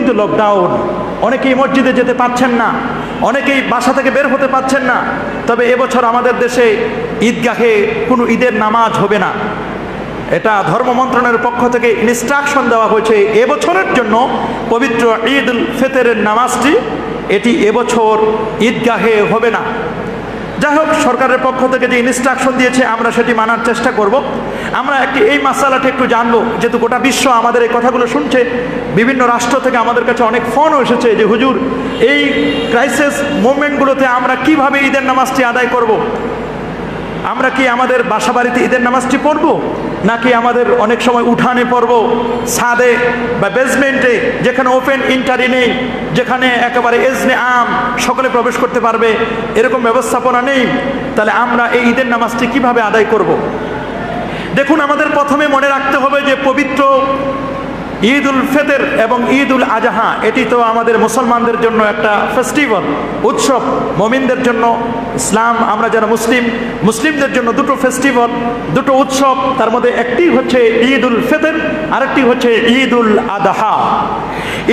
কিন্তু লকডাউন, অনেকেই মসজিদে যেতে পারছেন না, অনেকেই বাসা থেকে বের হতে পারছেন না। তবে এবছর আমাদের দেশে ঈদগাহে কোনো ঈদের নামাজ হবে না, এটা ধর্ম মন্ত্রণালয়ের পক্ষ থেকে ইনস্ট্রাকশন দেওয়া হয়েছে। এবছরের জন্য পবিত্র ঈদ উল ফিতরের নামাজটি এটি এবছর ঈদগাহে হবে না। যাই হোক, সরকারের পক্ষ থেকে যে ইনস্ট্রাকশন দিয়েছে আমরা সেটি মানার চেষ্টা করব। আমরা এই মাসালাটা একটু জানবো, যেহেতু গোটা বিশ্ব আমাদের এই কথাগুলো শুনছে। বিভিন্ন রাষ্ট্র থেকে আমাদের কাছে অনেক ফোনও এসেছে যে হুজুর, এই ক্রাইসিস মুভমেন্টগুলোতে আমরা কিভাবে ঈদের নামাজটি আদায় করব। আমরা কি আমাদের বাসা বাড়িতে ঈদের নামাজটি পড়ব, নাকি আমাদের অনেক সময় উঠানে পড়ব, ছাদে বা বেসমেন্টে, যেখানে ওপেন এন্ট্রি নেই, যেখানে একেবারে এজনে আম সকলে প্রবেশ করতে পারবে, এরকম ব্যবস্থাপনা নেই। তাহলে আমরা এই ঈদের নামাজটি কিভাবে আদায় করব? দেখুন, আমাদের প্রথমে মনে রাখতে হবে যে পবিত্র ঈদ উল ফিতর এবং ঈদ উল আজহা এটি তো আমাদের মুসলমানদের জন্য একটা ফেস্টিভ্যাল, উৎসব। মুমিনদের জন্য, ইসলাম আমরা যারা মুসলিমদের জন্য দুটো ফেস্টিভ্যাল, দুটো উৎসব। তার মধ্যে একটি হচ্ছে ঈদ উল ফিতর, আরেকটি হচ্ছে ঈদ উল আজহা।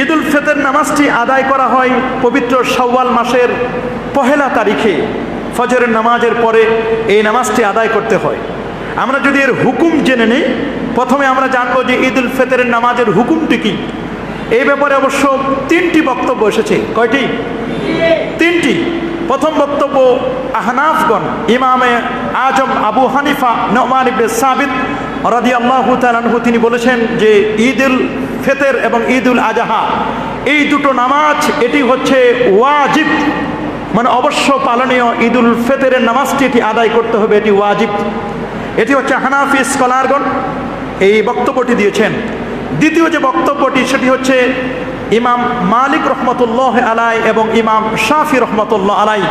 ঈদ উল ফিতর নামাজটি আদায় করা হয় পবিত্র শাওয়াল মাসের 1 তারিখে ফজরের নামাজের পরে এই নামাজটি আদায় করতে হয়। আমরা যদি এর হুকুম জেনে নিই, প্রথমে আমরা জানবো যে ঈদ উল ফিতরের নামাজের হুকুমটি কি। এই ব্যাপারে অবশ্য 3টি বক্তব্য এসেছে। কয়টি? 3টি। প্রথম বক্তব্য আহনাফগণ, ইমামে আজম আবু হানিফা নুমান ইবনে সাবিত রাদিয়াল্লাহু তাআলা আনহু, তিনি বলেছেন যে ঈদ উল ফিতর এবং ঈদ উল আজহা এই দুটো নামাজ এটি হচ্ছে ওয়াজিব, মানে অবশ্য পালনীয়। ঈদ উল ফিতরের নামাজটি এটি আদায় করতে হবে, এটি ওয়াজিব। এটি হচ্ছে হানাফি স্কলারগণ এই বক্তব্যটি দিয়েছেন। দ্বিতীয় যে বক্তব্যটি সেটি হচ্ছে ইমাম মালিক রহমতুল্লাহ আলাই এবং ইমাম শাফি রহমতুল্লাহ আলাই,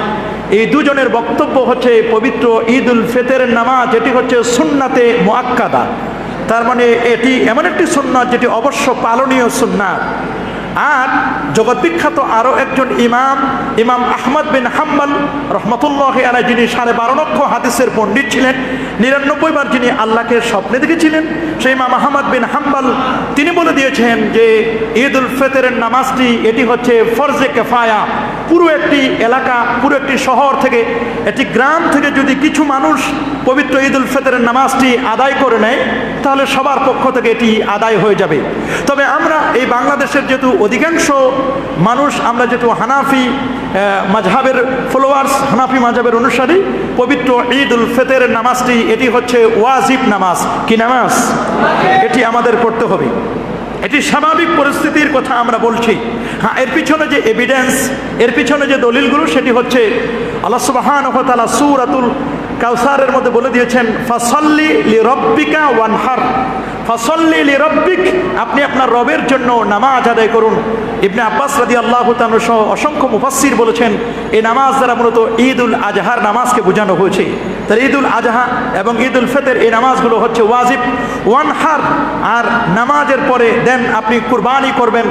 এই দুজনের বক্তব্য হচ্ছে পবিত্র ঈদ উল ফিতরের নামাজ এটি হচ্ছে সুন্নাতে মুআক্কাদা। তার মানে এটি এমন একটি সুন্নাত যেটি অবশ্য পালনীয় সুন্নাত। আর জগৎ বিখ্যাত আরও একজন ইমাম আহমদ বিন হাম্বল রহমতুল্লাহ আলাই, যিনি 12.5 লক্ষ হাদিসের পণ্ডিত ছিলেন, 99 বার যিনি আল্লাহকে স্বপ্নে দেখেছিলেন, সেই ইমাম আহমদ বিন হাম্বল তিনি বলে দিয়েছেন যে ঈদ উল ফিতরের নামাজটি এটি হচ্ছে ফরজে কিফায়া। পুরো একটি এলাকা, পুরো একটি শহর থেকে, একটি গ্রাম থেকে যদি কিছু মানুষ পবিত্র ঈদ উল ফিতরের নামাজটি আদায় করে নেয়, তাহলে সবার পক্ষ থেকে এটি আদায় হয়ে যাবে। তবে আমরা এই বাংলাদেশের যেহেতু অধিকাংশ মানুষ, আমরা যেহেতু হানাফি মাযহাবের ফলোয়ার্স, হানাফি মাযহাবের অনুসারী, পবিত্র ঈদ উল ফিতরের নামাজটি এটি হচ্ছে ওয়াজিব নামাজ। কি নামাজ? এটি আমাদের পড়তে হবে। এটি স্বাভাবিক পরিস্থিতির কথা আমরা বলছি। হ্যাঁ, এর পিছনে যে এভিডেন্স, এর পিছনে যে দলিলগুলো, সেটি হচ্ছে আল্লাহ সুবহানাহু ওয়া তাআলা সূরাতুল কাউসারের মধ্যে বলে দিয়েছেন, ফাসাল্লি লিরাব্বিকা ওয়ানহার। ফাসাল্লি লিরাব্বিক, আপনি আপনার রবের জন্য নামাজ আদায় করুন। ইবনে আব্বাস রাদিয়াল্লাহু তাআলা সহ অসংখ্য মুফাসসির বলেছেন এই নামাজ দ্বারা মূলত ঈদ উল আজহার নামাজকে বোঝানো হয়েছে। তাহলে ঈদ উল আজহা এবং ঈদ উল ফিতর এই নামাজগুলো হচ্ছে ওয়াজিব। ওয়ানহার, আর নামাজের পরে দেন আপনি কুরবানি করবেন।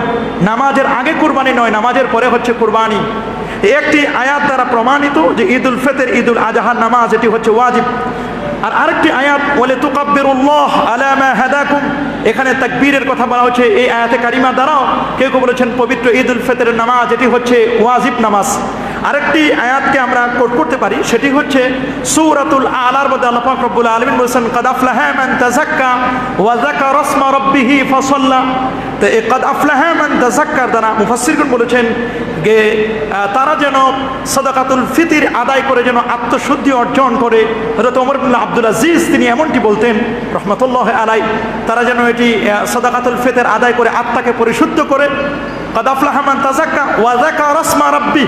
নামাজের আগে কুরবানি নয়, নামাজের পরে হচ্ছে কুরবানি। একটি আয়াত দ্বারা প্রমাণিত যে ঈদ উল ফিতর, ঈদ উল আজহার নামাজ এটি হচ্ছে ওয়াজিব। আর আরেকটি আয়াত ওয়ালি তুকাব্বিরুল্লাহ আলা মা হাদাকুম, এখানে তাকবীরের কথা বলা হচ্ছে এই আয়াতে কারিমা দ্বারাও। কেউ কেউ বলেছেন পবিত্র ঈদ উল ফিতরের নামাজ এটি হচ্ছে ওয়াজিব নামাজ। আরেকটি আয়াতকে আমরা কোট করতে পারি, সেটি হচ্ছে সূরাতুল আলার মধ্যে আল্লাহ পাক রব্বুল আলামিন বলেছেন, কাদ আফলাহা মান তাযাক্কা ওয়া যাকারা ইসমা রাব্বিহি ফাসাল্লা। তো এই কাদ আফলাহা মান তাযাক্কার দ্বারা মুফাসসিরগণ বলেছেন যে তারা যেন সাদাকাতুল ফিতর আদায় করে যেন আত্মশুদ্ধি অর্জন করে। হযরত ওমর ইবনে আব্দুল আজিজ তিনি এমনটি বলতেন রহমতুল্লাহ আলাই, তারা যেন এটি সাদাকাতুল ফিতর আদায় করে আত্মাকে পরিশুদ্ধ করে। কাদ আফলাহা মান তাযাক্কা ওয়া যাকারা ইসমা রাব্বি,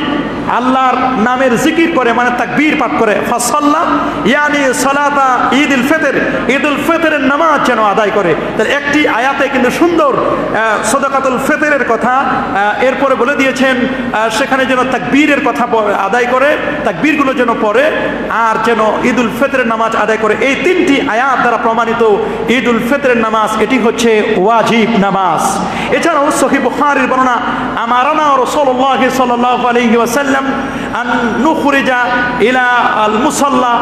আল্লাহর নামের জিকির করে, মানে তাকবীর পাঠ করে। ফাসাল্লা ইয়ানি সালাতা ঈদ উল ফিতর, ঈদ উল ফিতরের নামাজ যেন আদায় করে। তাহলে একটি আয়াতে কিন্তু সুন্দর সাদাকাতুল ফিতরের কথা এরপরে বলে দিয়েছেন, সেখানে যেন তাকবীরের কথা আদায় করে, তাকবীরগুলো যেন পড়ে, আর যেন ঈদ উল ফিতরের নামাজ আদায় করে। এই 3টি আয়াত দ্বারা প্রমাণিত ঈদ উল ফিতরের নামাজ এটি হচ্ছে ওয়াজিব নামাজ। এছাড়াও সহিহ বুখারীর বর্ণনা আমারানা রাসূলুল্লাহ সাল্লাল্লাহু আলাইহি ওয়াসাল্লাম আন নুখরিজা ইলা আল মুসাল্লা,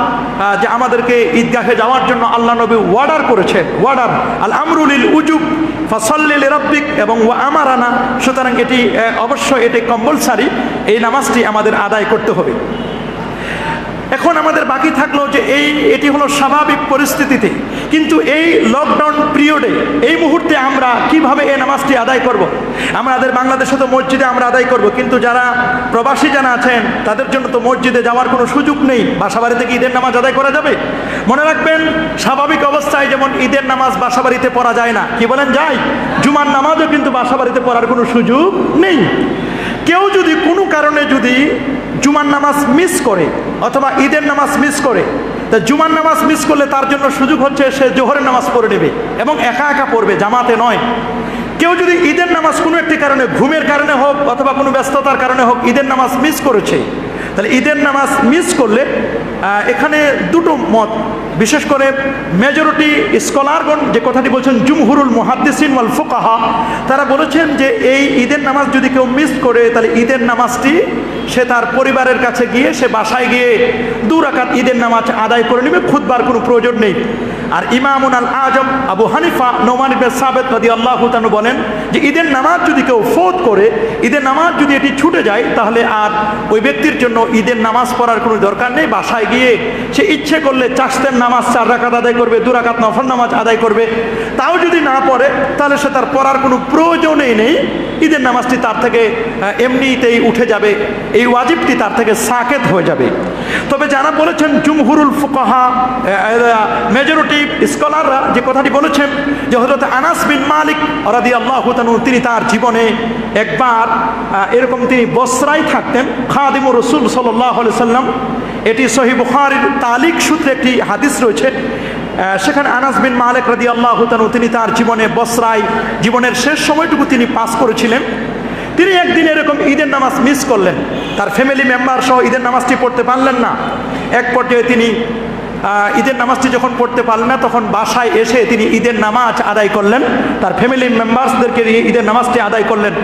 যে আমাদেরকে ঈদগাহে যাওয়ার জন্য আল্লাহ নবী অর্ডার করেছেন। অর্ডার আল আমরু লিল উজুব ফাসাল্লি লিরাব্বিক এবং ওয়া আমারানা, সুতরাং এটি অবশ্যই এটি কম্পালসারি, এই নামাজটি আমাদের আদায় করতে হবে। এখন আমাদের বাকি থাকলো যে এটি হলো স্বাভাবিক পরিস্থিতিতে, কিন্তু এই লকডাউন পিরিয়ডে এই মুহূর্তে আমরা কিভাবে এই নামাজটি আদায় করব। আমাদের বাংলাদেশে তো মসজিদে আমরা আদায় করব, কিন্তু যারা প্রবাসী যারা আছেন তাদের জন্য তো মসজিদে যাওয়ার কোনো সুযোগ নেই। বাসা বাড়িতে কি ঈদের নামাজ আদায় করা যাবে? মনে রাখবেন, স্বাভাবিক অবস্থায় যেমন ঈদের নামাজ বাসা বাড়িতে পড়া যায় না, কি বলেন যায়? জুমার নামাজও কিন্তু বাসা বাড়িতে পড়ার কোনো সুযোগ নেই। কেউ যদি কোনো কারণে যদি জুমার নামাজ মিস করে অথবা ঈদের নামাজ মিস করে, তা জুমার নামাজ মিস করলে তার জন্য সুযোগ হচ্ছে সে জোহরের নামাজ পড়ে নেবে এবং একা একা পড়বে, জামাতে নয়। কেউ যদি ঈদের নামাজ কোনো একটি কারণে, ঘুমের কারণে হোক অথবা কোনো ব্যস্ততার কারণে হোক, ঈদের নামাজ মিস করেছে, তাহলে ঈদের নামাজ মিস করলে এখানে দুটো মত, বিশেষ করে মেজরিটি স্কলারগণ যে কথাটি বলছেন, জুমহুরুল মুহাদ্দিসিন ওয়াল ফুকাহা, তারা বলেছেন যে এই ঈদের নামাজ যদি কেউ মিস করে তাহলে ঈদের নামাজটি সে তার পরিবারের কাছে গিয়ে, সে বাসায় গিয়ে 2 রাকাত ঈদের নামাজ আদায় করে নেবে, খুতবার কোনো প্রয়োজন নেই। আর ইমামুন আল আজম আবু হানিফা নোমান ইবনে সাবিত রাদিয়াল্লাহু তাআলা বলেন যে ঈদের নামাজ যদি কেউ ফৌত করে, ঈদের নামাজ যদি এটি ছুটে যায়, তাহলে আর ওই ব্যক্তির জন্য ঈদের নামাজ পড়ার কোনো দরকার নেই। বাসায় গিয়ে সে ইচ্ছে করলে চাশতের নামাজ 4 রাকাত আদায় করবে, 2 রাকাত নফল নামাজ আদায় করবে। তাও যদি না পড়ে তাহলে সে তার পড়ার কোনো প্রয়োজনই নেই, ঈদের নামাজটি তার থেকে এমনিতেই উঠে যাবে, এই ওয়াজিবটি তার থেকে সাকেত হয়ে যাবে। তবে যারা বলেছেন জুমহুরুল ফুকাহা, মেজরিটি স্কলাররা যে কথাটি বলেছেন যে হযরত আনাস বিন মালিক রাদিয়াল্লাহু তাআলা তিনি তার জীবনে একবার এরকম তিনি বসরায় থাকতেন, খাদিমুর রাসূল সাল্লাল্লাহু আলাইহি সাল্লাম, এটি সহিহ বুখারীর তালিক সূত্রে একটি হাদিস রয়েছে। সেখানে আনাস বিন মালিক রাদিয়াল্লাহু তাআলা তিনি তার জীবনে বসরায় জীবনের শেষ সময়টুকু তিনি পাস করেছিলেন। তিনি একদিন এরকম ঈদের নামাজ মিস করলেন, তার ফ্যামিলি মেম্বার সহ ঈদের নামাজটি পড়তে পারলেন না। এক পর্যায়ে তিনি ঈদের নামাজটি যখন পড়তে পারলেন না, তখন বাসায় এসে তিনি ঈদের নামাজ আদায় করলেন, তার ফ্যামিলি মেম্বার্সদেরকে নিয়ে ঈদের নামাজটি আদায় করলেন।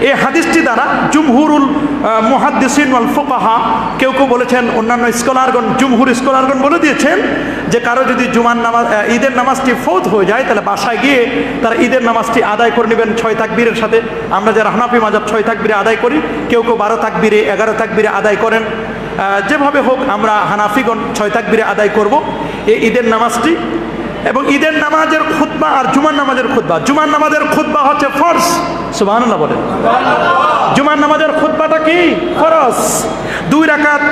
এই হাদিসটি দ্বারা জুমহুরুল মুহাদ্দিসিন ওয়াল ফুকাহা, কেউ কেউ বলেছেন, অন্যান্য স্কলারগণ, জুমহুর স্কলারগণ বলে দিয়েছেন যে কারো যদি জুমার নামাজ ঈদের নামাজটি ফৌত হয়ে যায় তাহলে বাসায় গিয়ে তারা ঈদের নামাজটি আদায় করে নেবেন 6 তাকবীরের সাথে। আমরা যারা হানাফি মাযহাব 6 তাকবীরে আদায় করি, কেউ কেউ 12 তাকবীরে, 11 তাকবীরে আদায় করেন। যেভাবে হোক আমরা হানাফিগণ 6 তাকবীরে আদায় করব এই ঈদের নামাজটি। এবং ঈদের নামাজের খুতবা আর জুমার নামাজের খুতবা, জুমার নামাজের খুতবা হচ্ছে ফরজ, সুবহানাল্লাহ বলেন। জুমার নামাজের খুতবাটা কি? ফরজ। 2 রাকাত,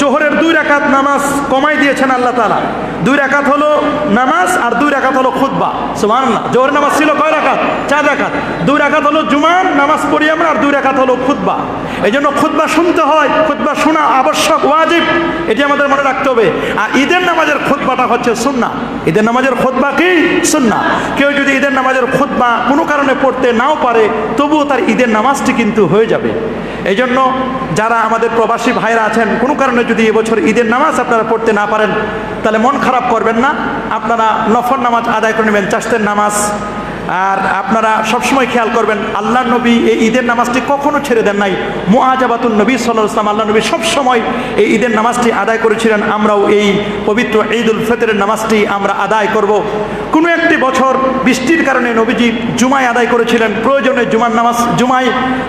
জোহরের 2 রাকাত নামাজ কমাই দিয়েছেন আল্লাহ তাআলা। 2 রাকাত হলো নামাজ আর 2 রাকাত হলো খুতবা, সুবহানাল্লাহ। জোহরের নামাজ ছিল কয় রাকাত? 4 রাকাত। 2 রাকাত হলো জুমার নামাজ পড়ি আমরা, আর 2 রাকাত হলো খুতবা। এই জন্য খুতবা শুনতে হয়, খুতবা শোনা আবশ্যক, ওয়াজিব, এটি আমাদের মনে রাখতে হবে। আর ঈদের নামাজের খুতবাটা হচ্ছে সুন্নাহ। ঈদের নামাজের খুতবা কি? সুন্নাহ। কেউ যদি ঈদের নামাজের খুতবা কোনো কারণে পড়তে নাও পারে, তবুও তার ঈদের নামাজটি কিন্তু হয়ে যাবে। এই জন্য যারা আমাদের প্রবাসী ভাইরা আছেন, কোনো কারণে যদি এবছর ঈদের নামাজ আপনারা পড়তে না পারেন, তাহলে মন খারাপ করবেন না, আপনারা নফল নামাজ আদায় করে নেবেন, চাশতের নামাজ। আর আপনারা সবসময় খেয়াল করবেন, আল্লাহ নবী এই ঈদের নামাজটি কখনো ছেড়ে দেন নাই। মুআজাবাতুন নবী সাল্লাল্লাহু আলাইহি ওয়াসাল্লাম, আল্লাহ নবী সবসময় এই ঈদের নামাজটি আদায় করেছিলেন। আমরাও এই পবিত্র ঈদুল ফিতরের নামাজটি আমরা আদায় করব। কোনো একটি বছর বৃষ্টির কারণে নবীজি জুমায় আদায় করেছিলেন, প্রয়োজনে জুমার নামাজ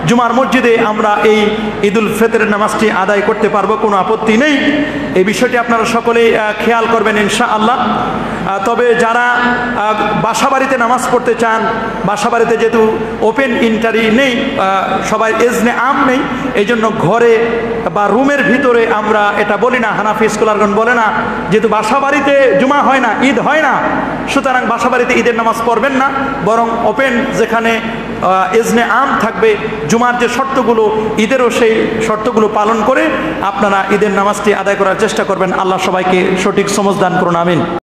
জুমার মসজিদে আমরা এই ঈদুল ফিতরের নামাজটি আদায় করতে পারবো, কোনো আপত্তি নেই। এই বিষয়টি আপনারা সকলেই খেয়াল করবেন ইনশাআল্লাহ। তবে যারা বাসা বাড়িতে নামাজ পড়তে চান, বাসা বাড়িতে যেহেতু ওপেন ইন্টারি নেই, সবাই এজনে আম নেই, এই জন্য ঘরে বা রুমের ভিতরে আমরা এটা বলি না, হানাফি স্কলারগণ বলে না, যেহেতু বাসা বাড়িতে জুমা হয় না, ঈদ হয় না, সুতরাং বাসা বাড়িতে ঈদের নামাজ পড়বেন না, বরং ওপেন যেখানে এজনে আম থাকবে, জুমার যে শর্তগুলো, ঈদেরও সেই শর্তগুলো পালন করে আপনারা ঈদের নামাজটি আদায় করার চেষ্টা করবেন। আল্লাহ সবাইকে সঠিক সমঝ দান করুন, আমিন।